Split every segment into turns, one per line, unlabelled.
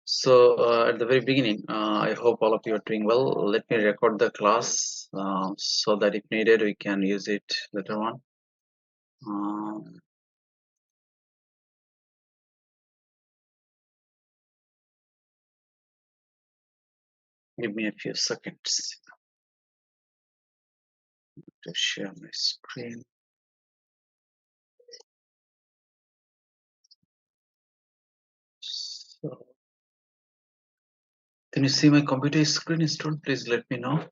So at the very beginning, I hope all of you are doing well. Let me record the class so that if needed, we can use it later on. Um, Give me a few seconds to share my screen. So, can you see my computer screen, student? Please let me know.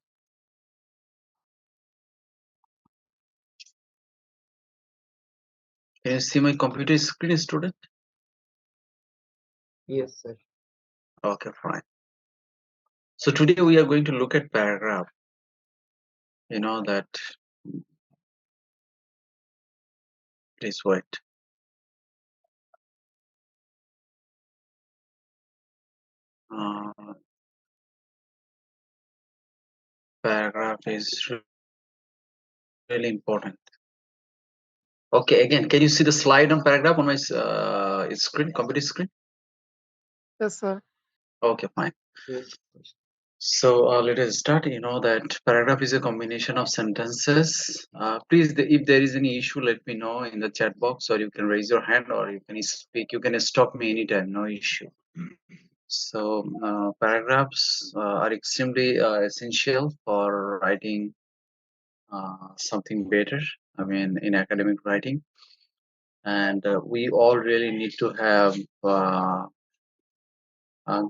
Can you see my computer screen, student?
Yes, sir.
Okay, fine. So today we are going to look at paragraph. You know that. Please wait. Uh, Paragraph is really important. Okay, again, can you see the slide on paragraph on my screen, computer screen?
Yes, sir.
Okay, fine.
Yes.
So let us start. You know that paragraph is a combination of sentences. Please, if there is any issue, let me know in the chat box, or you can raise your hand, or you can speak. You can stop me anytime, no issue. So paragraphs are extremely essential for writing something better. I mean, in academic writing, and we all really need to have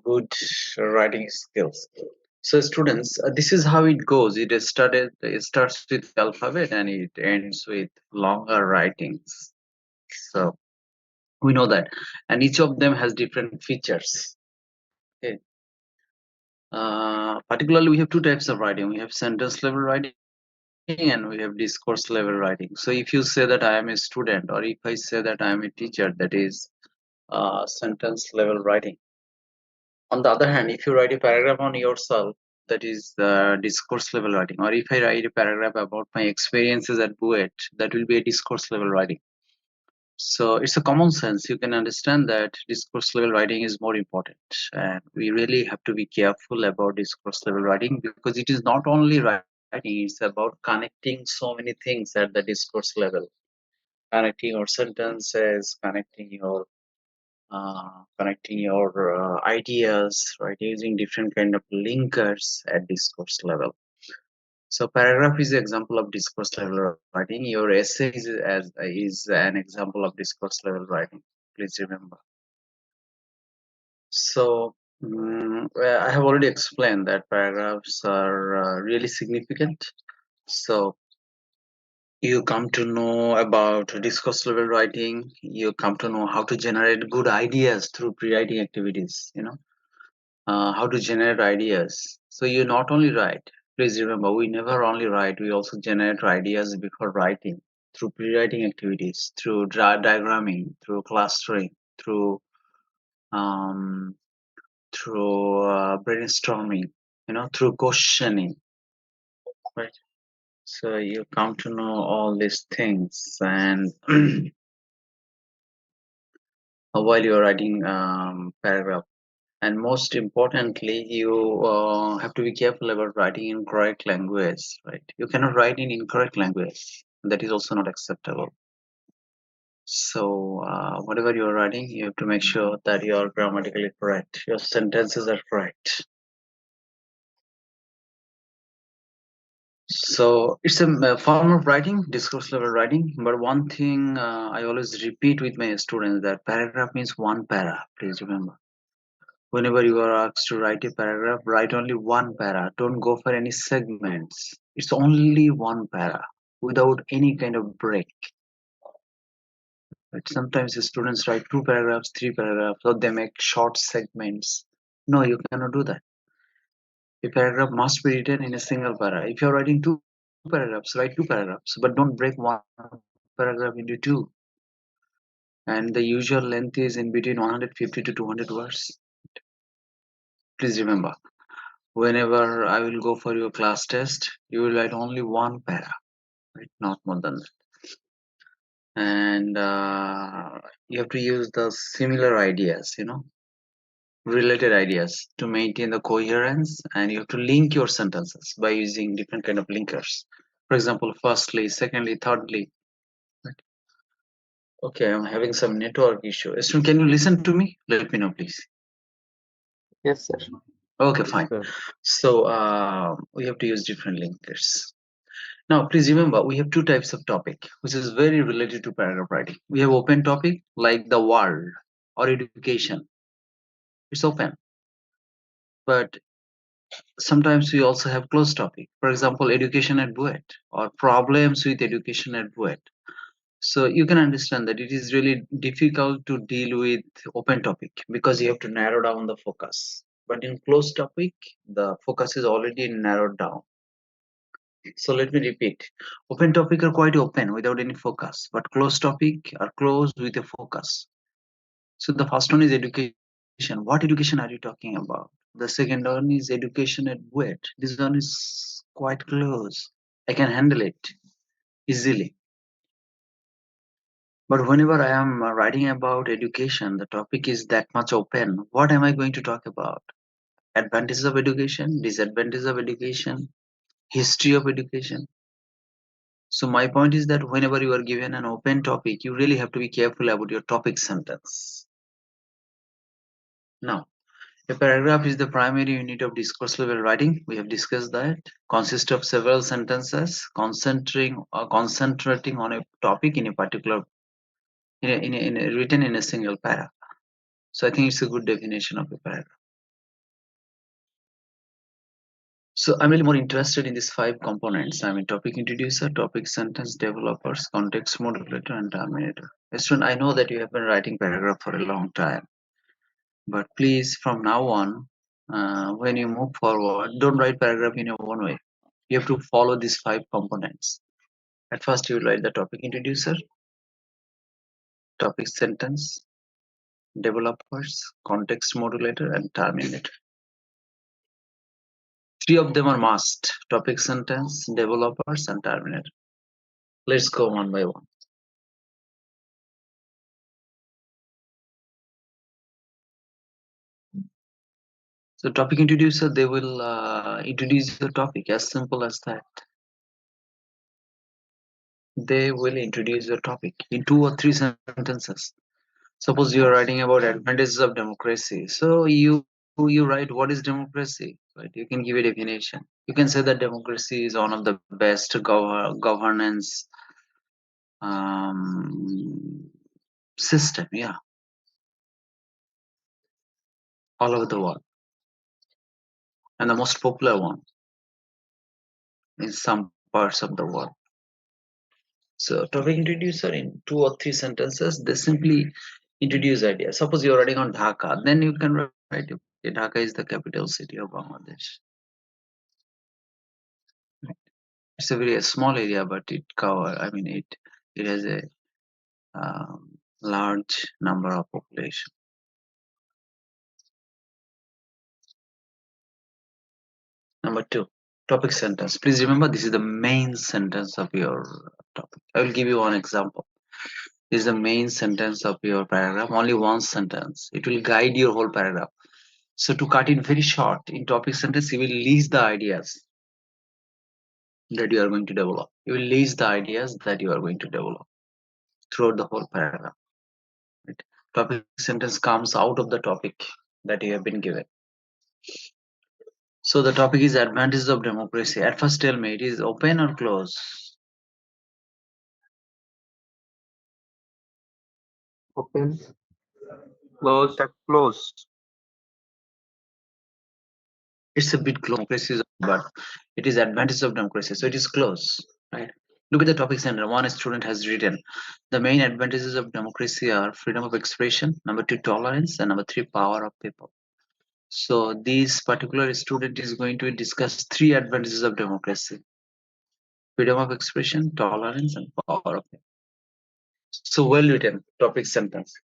good writing skills. So students, this is how it goes. It starts with alphabet and it ends with longer writings. So we know that, and each of them has different features. Okay. Particularly, we have two types of writing. We have sentence level writing and we have discourse level writing. So if you say that I am a student, or if I say that I am a teacher, that is sentence level writing. On the other hand, if you write a paragraph on yourself, that is discourse level writing. Or if I write a paragraph about my experiences at Buet, that will be a discourse level writing. So it's a common sense. You can understand that discourse level writing is more important. And we really have to be careful about discourse level writing because it is not only writing, it's about connecting so many things at the discourse level. Connecting your sentences, connecting your ideas, right, using different kind of linkers at discourse level. So paragraph is an example of discourse level writing. Your essay is an example of discourse level writing. Please remember. So well, I have already explained that paragraphs are really significant. So you come to know about discourse level writing. You come to know how to generate good ideas through pre-writing activities. How to generate ideas. So you not only write, please remember, we never only write, we also generate ideas before writing through pre-writing activities, through diagramming, through clustering, um, through brainstorming, through questioning, right? So you come to know all these things, and while you're writing paragraph. And most importantly, you have to be careful about writing in correct language, right? You cannot write in incorrect language. That is also not acceptable. So whatever you're writing, you have to make sure that you are grammatically correct. Your sentences are correct. So it's a form of writing, discourse level writing. But one thing I always repeat with my students that paragraph means one para. Please remember. Whenever you are asked to write a paragraph, write only one para. Don't go for any segments. It's only one para without any kind of break. But sometimes the students write two paragraphs, three paragraphs, or they make short segments. No, you cannot do that. A paragraph must be written in a single para. If you're writing two paragraphs, write two paragraphs, but don't break one paragraph into two. And the usual length is in between 150 to 200 words. Please remember. Whenever I will go for your class test, you will write only one para, right? Not more than that. And you have to use the similar ideas, related ideas to maintain the coherence, and you have to link your sentences by using different kind of linkers. For example, firstly, secondly, thirdly. Right. Okay, I'm having some network issue. Esther, can you listen to me? Let me know, please.
Yes, sir.
Okay,
Yes,
fine.
sir.
So we have to use different linkers. Now, please remember, we have two types of topic, which is very related to paragraph writing. We have open topic like the world or education. It's open. But sometimes we also have closed topic. For example, education at Buet or problems with education at Buet. So you can understand that it is really difficult to deal with open topic because you have to narrow down the focus. But in closed topic, the focus is already narrowed down. So let me repeat. Open topic are quite open without any focus, but closed topic are closed with a focus. So the first one is education. What education are you talking about? The second one is education at Buet. This one is quite close. I can handle it easily. But whenever I am writing about education, the topic is that much open. What am I going to talk about? Advantages of education, disadvantages of education, history of education. So my point is that whenever you are given an open topic, you really have to be careful about your topic sentence. Now, a paragraph is the primary unit of discourse level writing. We have discussed that. Consists of several sentences concentrating on a topic in a particular written in a single paragraph. So I think it's a good definition of a paragraph. So I'm really more interested in these five components. I mean, topic introducer, topic sentence developers, context modulator, and terminator. Student, I know that you have been writing paragraph for a long time, but please, from now on, when you move forward, don't write paragraph in your own way. You have to follow these five components. At first, you will write the topic introducer, topic sentence, developers, context modulator, and terminator. Three of them are must: topic sentence, developers, and terminator. Let's go one by one. So topic introducer, they will introduce the topic, as simple as that. They will introduce the topic in 2 or 3 sentences. Suppose you are writing about advantages of democracy. So you write what is democracy, right? You can give a definition. You can say that democracy is one of the best governance system, yeah, all over the world, and the most popular one in some parts of the world. So topic introducer in 2 or 3 sentences, they simply introduce ideas. Suppose you're writing on Dhaka, then you can write Dhaka is the capital city of Bangladesh. It's a very small area, but it has a large number of population. Number 2, topic sentence. Please remember, this is the main sentence of your topic. I will give you one example. This is the main sentence of your paragraph. Only one sentence. It will guide your whole paragraph. So to cut it very short, in topic sentence, you will list the ideas that you are going to develop. You will list the ideas that you are going to develop throughout the whole paragraph. Right? Topic sentence comes out of the topic that you have been given. So the topic is advantages of democracy. At first, tell me, it is open or closed?
Open.
Close. Close.
It's a bit close. Democracy is, but it is advantages of democracy, so it is close, right? Look at the topic center. One student has written, the main advantages of democracy are freedom of expression, number 2, tolerance, and number 3, power of people. So this particular student is going to discuss 3 advantages of democracy: freedom of expression, tolerance, and power of people. So well written topic sentence.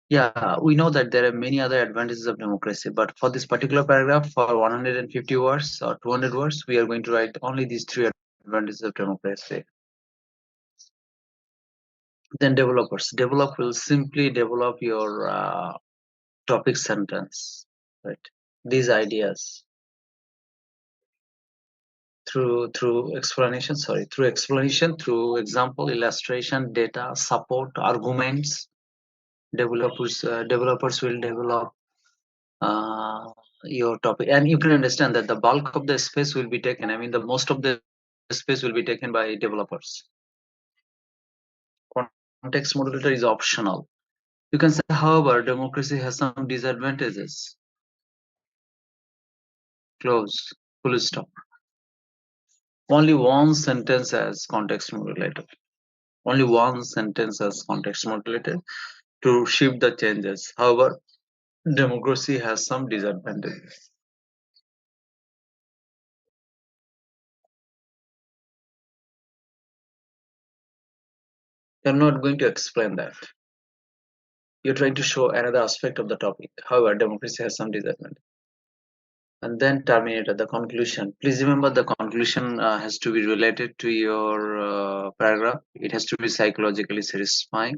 Yeah, we know that there are many other advantages of democracy, but for this particular paragraph, for 150 words or 200 words, we are going to write only these 3 advantages of democracy. Then developers. Develop will simply develop your topic sentence, right? These ideas through explanation, through example, illustration, data, support, arguments. Developers will develop uh, your topic, and you can understand that the bulk of the space will be taken. I mean, the most of the space will be taken by developers. Context modulator is optional. You can say, however, democracy has some disadvantages. Close. Full stop. Only one sentence as context modulator. Only one sentence as context modulator to shift the changes. However, democracy has some disadvantages. You're not going to explain that. You're trying to show another aspect of the topic. However, democracy has some disadvantages. And then terminate at the conclusion. Please remember the conclusion has to be related to your paragraph. It has to be psychologically satisfying.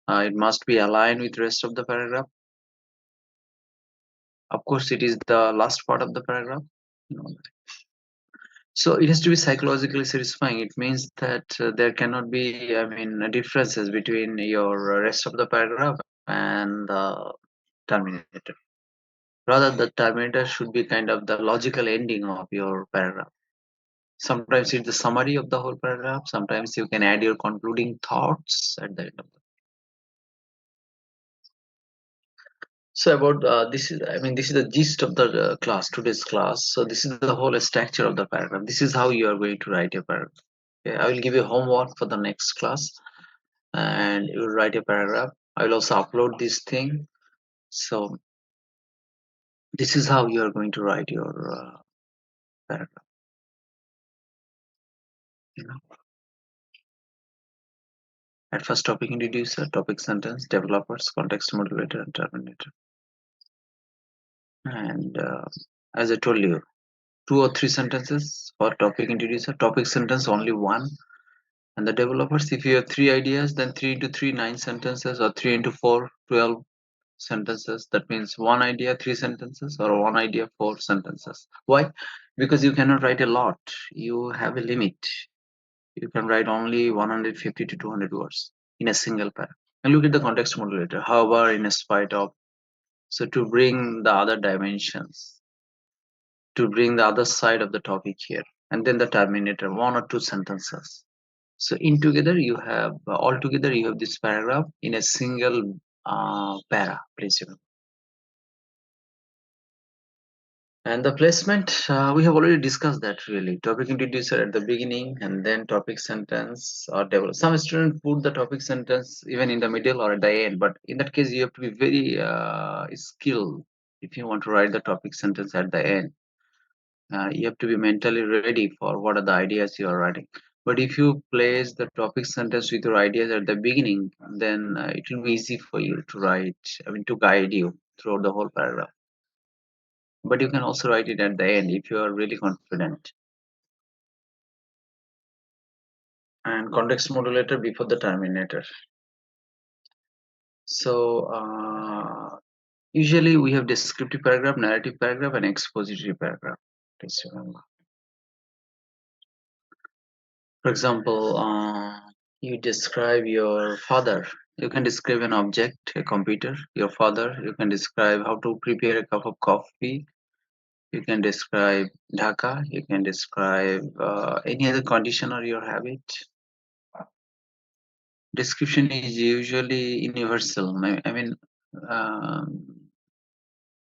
It must be aligned with the rest of the paragraph. Of course, it is the last part of the paragraph. So it has to be psychologically satisfying. It means that there cannot be, I mean, differences between your rest of the paragraph and the terminator. Rather, the terminator should be kind of the logical ending of your paragraph. Sometimes it's the summary of the whole paragraph. Sometimes you can add your concluding thoughts at the end of the. So about this is, I mean, this is the gist of the today's class. So this is the whole structure of the paragraph. This is how you are going to write a paragraph. Okay, I will give you homework for the next class, and you will write a paragraph. I will also upload this thing. So this is how you are going to write your paragraph. You know, at first, topic introducer, topic sentence, developers, context modulator, and terminator. And as I told you, 2 or 3 sentences for topic introducer, topic sentence only one, and the developers, if you have 3 ideas, then 3 into 3 9 sentences, or 3 into 4 12 sentences. That means 1 idea 3 sentences, or 1 idea 4 sentences. Why? Because you cannot write a lot. You have a limit. You can write only 150 to 200 words in a single paragraph. And look at the context modulator. However, in spite of, so to bring the other dimensions, to bring the other side of the topic here, and then the terminator, 1 or 2 sentences. So in together you have altogether you have this paragraph in a single para, please remember. And the placement, we have already discussed that. Really, topic introducer at the beginning, and then topic sentence or develop. Some students put the topic sentence even in the middle or at the end, but in that case you have to be very skilled if you want to write the topic sentence at the end. You have to be mentally ready for what are the ideas you are writing. But if you place the topic sentence with your ideas at the beginning, then it will be easy for you to write, I mean, to guide you throughout the whole paragraph. But you can also write it at the end if you are really confident. And context modulator before the terminator. So usually we have descriptive paragraph, narrative paragraph, and expository paragraph. Please remember. For example, you describe your father. You can describe an object, a computer, your father. You can describe how to prepare a cup of coffee. You can describe Dhaka. You can describe any other condition or your habit. Description is usually universal. I mean,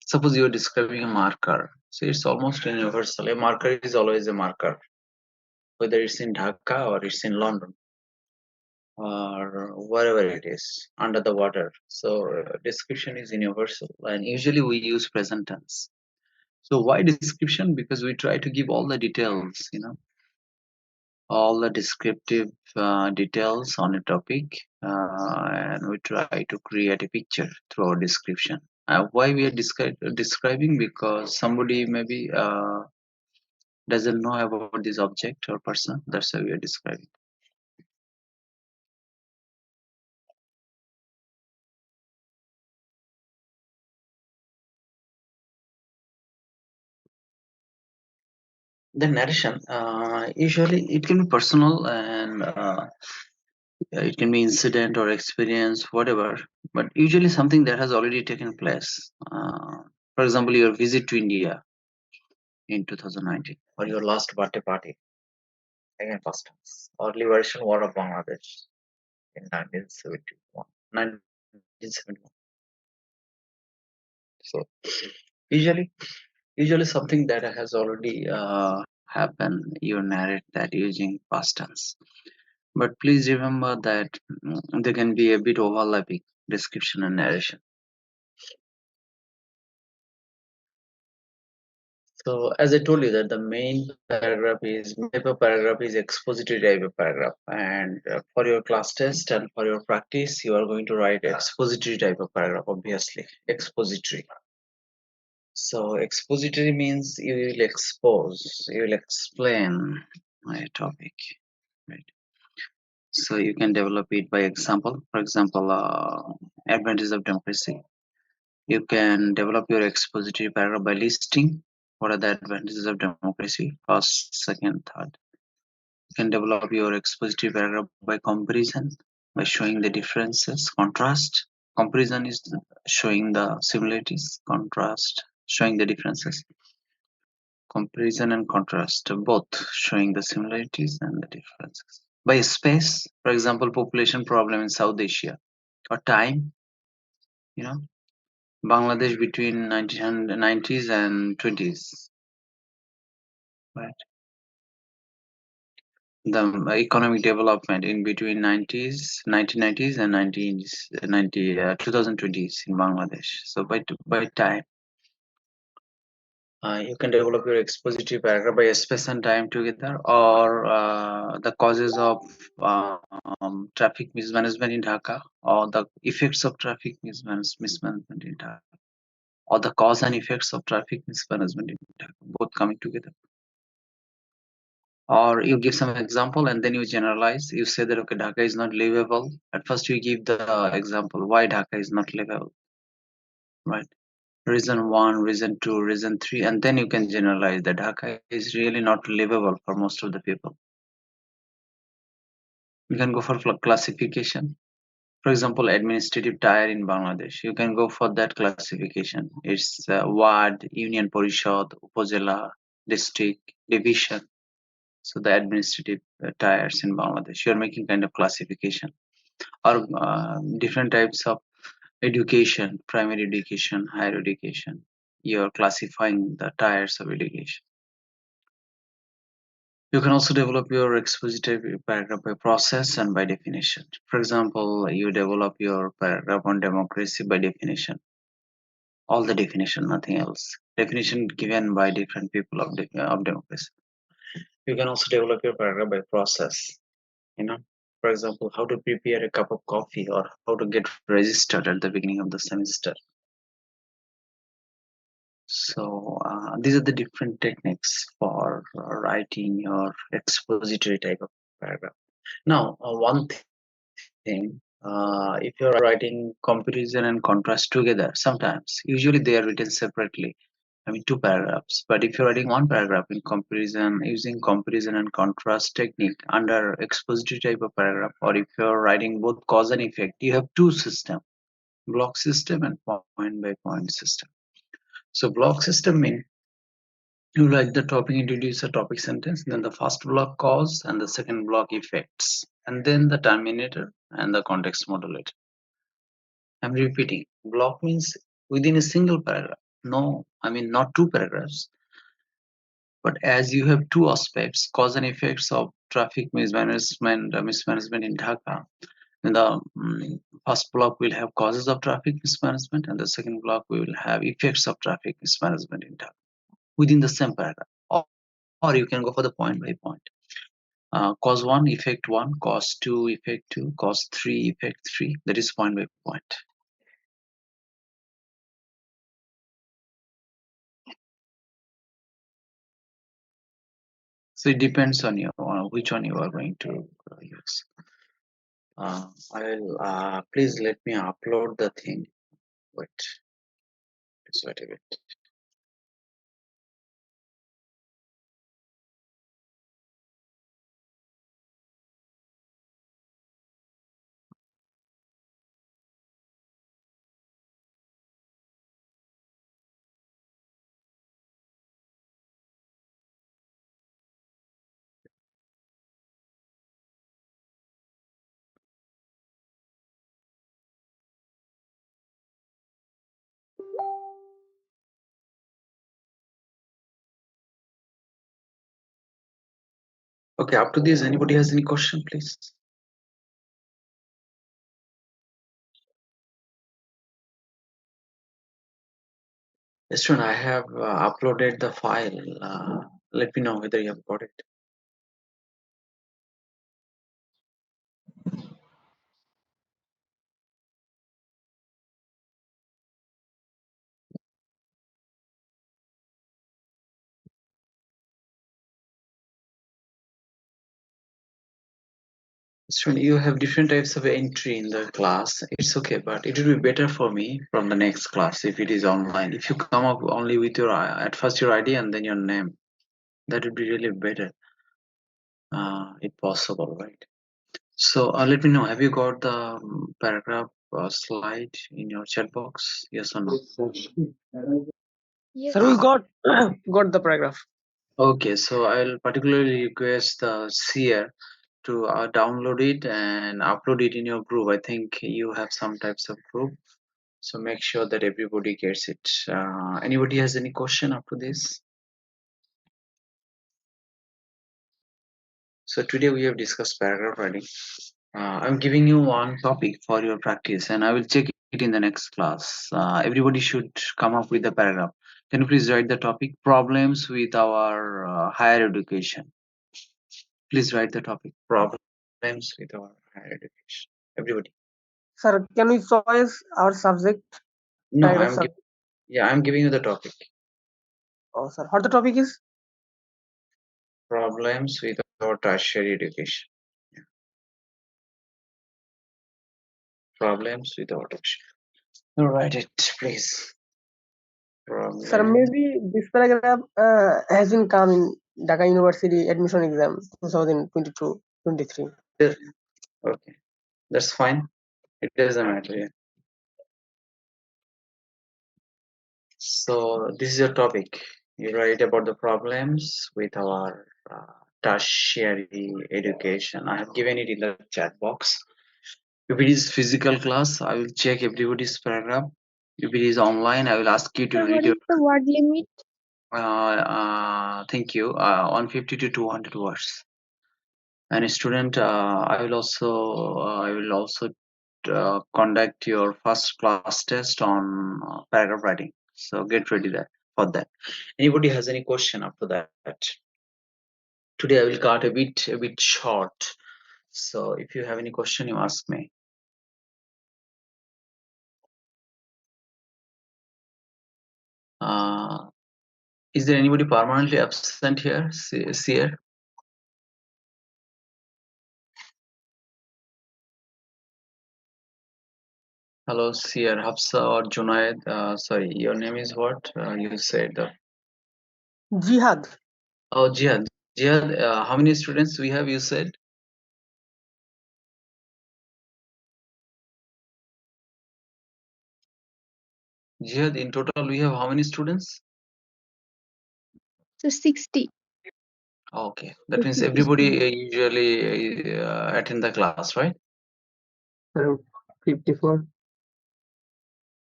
suppose you are describing a marker. So it's almost universal. A marker is always a marker, whether it's in Dhaka or it's in London, or wherever it is under the water. So description is universal, and usually we use present tense. So why description? Because we try to give all the details, all the descriptive details on a topic, and we try to create a picture through our description. Why we are describing? Because somebody maybe doesn't know about this object or person. That's why we are describing. The narration, usually it can be personal and it can be incident or experience, whatever, but usually something that has already taken place. For example, your visit to India in 2019, or your last birthday party, again past tense, or liberation war of Bangladesh in 1971. 1971. So usually, usually something that has already happened, you narrate that using past tense. But please remember that there can be a bit overlapping description and narration. So as I told you that the main type of paragraph is expository type of paragraph, and for your class test and for your practice, you are going to write expository type of paragraph. Obviously, expository. So expository means you will expose, you will explain a topic, right? So you can develop it by example. For example, advantages of democracy. You can develop your expository paragraph by listing what are the advantages of democracy, first, second, third. You can develop your expository paragraph by comparison, by showing the differences, contrast. Comparison is showing the similarities, contrast, showing the differences. Comparison and contrast, both showing the similarities and the differences. By space, for example, population problem in South Asia, or time, you know, Bangladesh between 1990s and 20s, right? The economic development in between 1990s and 2020s in Bangladesh. So by time, you can develop your expository paragraph by space and time together, or the causes of traffic mismanagement in Dhaka, or the effects of traffic mismanagement in Dhaka, or the cause and effects of traffic mismanagement in Dhaka, both coming together. Or you give some example and then you generalize. You say that okay, Dhaka is not livable. At first you give the example why Dhaka is not livable, right? Reason one, reason two, reason three, and then you can generalize that Dhaka is really not livable for most of the people. You can go for classification. For example, administrative tier in Bangladesh. You can go for that classification. It's ward, union porishad, upazila, district, division. So the administrative tiers in Bangladesh. You're making kind of classification, or different types of education, primary education, higher education. You're classifying the tiers of education. You can also develop your expository paragraph by process and by definition. For example, you develop your paragraph on democracy by definition. All the definition, nothing else. Definition given by different people of democracy. You can also develop your paragraph by process. You know, for example, how to prepare a cup of coffee or how to get registered at the beginning of the semester. So these are the different techniques for writing your expository type of paragraph. Now, one thing, if you're writing comparison and contrast together, sometimes, usually they are written separately. I mean, two paragraphs. But if you're writing one paragraph in comparison, using comparison and contrast technique under expository type of paragraph, or if you're writing both cause and effect, you have two system, block system and point by point system. So block system means you write the topic, introduce a topic sentence, then the first block cause and the second block effects, and then the terminator and the context modulator. I'm repeating. Block means within a single paragraph. No, I mean not two paragraphs. But as you have two aspects, cause and effects of traffic mismanagement in Dhaka, then the first block will have causes of traffic mismanagement, and the second block we will have effects of traffic mismanagement in Dhaka within the same paragraph. Or you can go for the point by point. Cause one, cause two, effect two, cause three, effect three. That is point by point. So it depends on you which one you are going to use. I'll please let me upload the thing. Wait, just wait a bit. Okay, up to this, anybody has any question, please? Yes, student, I have uploaded the file. Let me know whether you have got it. Student, you have different types of entry in the class. It's okay, but it will be better for me from the next class if it is online. If you come up only with your at first your ID and then your name, that would be really better, if possible, right? So let me know. Have you got the paragraph slide in your chat box? Yes or no?
Yes, sir.
Yes.
Sir, we got got the paragraph.
Okay, so I'll particularly request the seer to download it and upload it in your group. I think you have some types of group, so make sure that everybody gets it. Anybody has any question after this? So today we have discussed paragraph writing. I'm giving you one topic for your practice, and I will check it in the next class. Everybody should come up with a paragraph. Can you please write the topic problems with our higher education? Please write the topic problems with our higher education. Everybody.
Sir, can we choose our subject?
No,
Paragraph, sir.
I'm giving you the topic.
Oh, sir. What the topic is?
Problems with our tertiary education. Yeah. Problems with our tertiary. You write it, please.
Sir,
Problem.
maybe this paragraph has been come in Dhaka University admission exam 2022-23.
Yes. Okay, that's fine. It doesn't matter. Yeah. So this is your topic. You write about the problems with our tertiary education. I have given it in the chat box. If it is physical class, I will check everybody's paragraph. If it is online, I will ask you to
Sir,
read
what
your.
is the word limit?
Thank you. 150 to 200 words. And a student, I will also conduct your first class test on paragraph writing. So get ready there for that. Anybody has any question after that? Today I will cut a bit short. So if you have any question, you ask me. Uh, is there anybody permanently absent here? Seer? Hello, Seer, Hafsa or Junaid. Sorry, your name is what? You said the.
Jihad.
Oh, Jihad. Jihad, how many students we have? You said. Jihad, in total we have how many students?
So 60.
Okay, that means
50
everybody
students.
usually attend the class, right?
Around 54.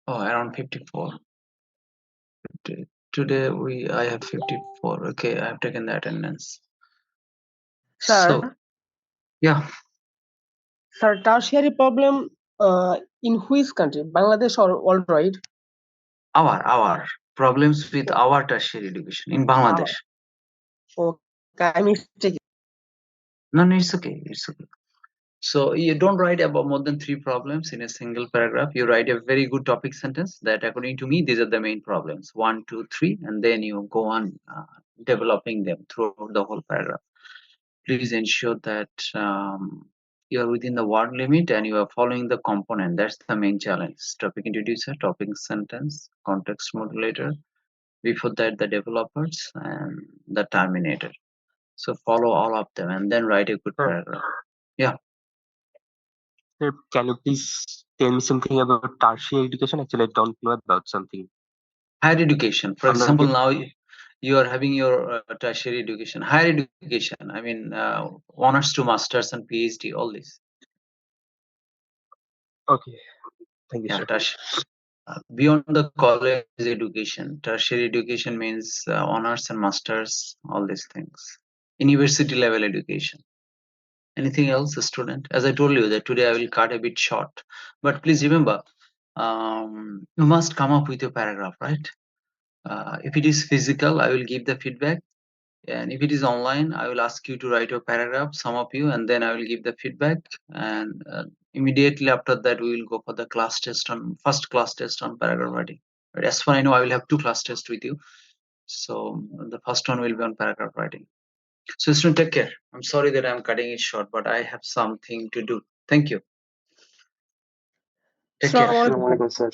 Oh, around 54. Today I have 54. Okay, I have taken the attendance. So
Sir,
yeah,
sir, tertiary problem in which country? Bangladesh or worldwide?
our problems with our tertiary education in Bangladesh.
Okay, I mistaken.
No, it's okay. It's okay. So you don't write about more than 3 problems in a single paragraph. You write a very good topic sentence that, according to me, these are the main problems. 1, 2, 3, and then you go on developing them throughout the whole paragraph. Please ensure that you are within the word limit and you are following the component. That's the main challenge. Topic introducer, topic sentence, context modulator. Before that, the developers and the terminator. So follow all of them and then write a good
Sir,
paragraph. Yeah.
sir, can you please tell me something about tertiary education? Actually, I don't know about something.
Higher education, for
I'm not
example,
get.
now you are having your tertiary education, higher education. I mean, honors to masters and PhD, all this.
Okay, thank you,
Yeah,
sir.
beyond the college education, tertiary education means honors and masters, all these things. university level education. Anything else, student? As I told you that today I will cut a bit short, but please remember, you must come up with your paragraph, right? If it is physical, I will give the feedback, and if it is online, I will ask you to write your paragraph, some of you, and then I will give the feedback, and immediately after that we will go for the class test on first class test on paragraph writing. But as far I know, I will have 2 class tests with you. So the first one will be on paragraph writing. So student, take care. I'm sorry that I'm cutting it short, but I have something to do. Thank you. Take care.
Assalamu alaikum.
Assalamualaikum, sir.